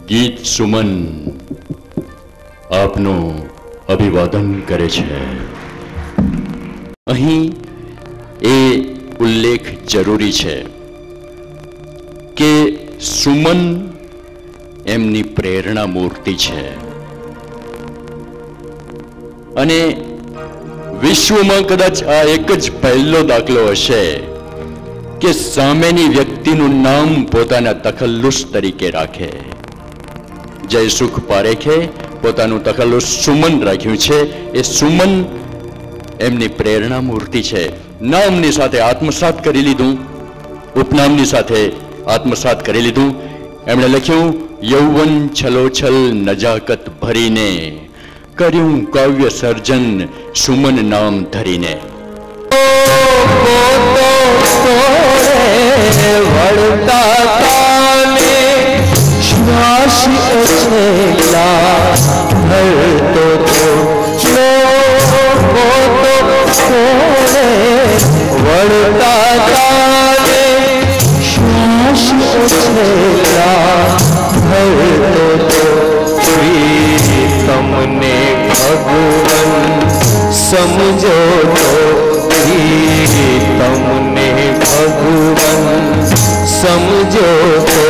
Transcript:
ગીત સુમન આપનું અભિવાદન કરે છે. અહીં એ ઉલ્લેખ જરૂરી છે કે સુમન એમની પ્રેરણા મૂર્તિ છે અને વિશ્વમાં કદાચ આ એક જ પહેલો દાખલો હશે કે સામેની વ્યક્તિનું નામ પોતાના તખલ્લુસ તરીકે રાખે. જયસુખ પારેખે પોતાનું તખલ્લુસ સુમન રાખ્યું છે. એ સુમન એમની પ્રેરણા મૂર્તિ છે. નામની સાથે આત્મસાત કરી લીધું, ઉપનામની સાથે આત્મસાત કરી લીધું. એમણે લખ્યું, યૌવન છલોછલ નજાકત ભરીને કર્યું કાવ્ય સર્જન સુમન નામ ધરીને. તમને ભગવાન સમજો તો તમને ભગવાન સમજો તો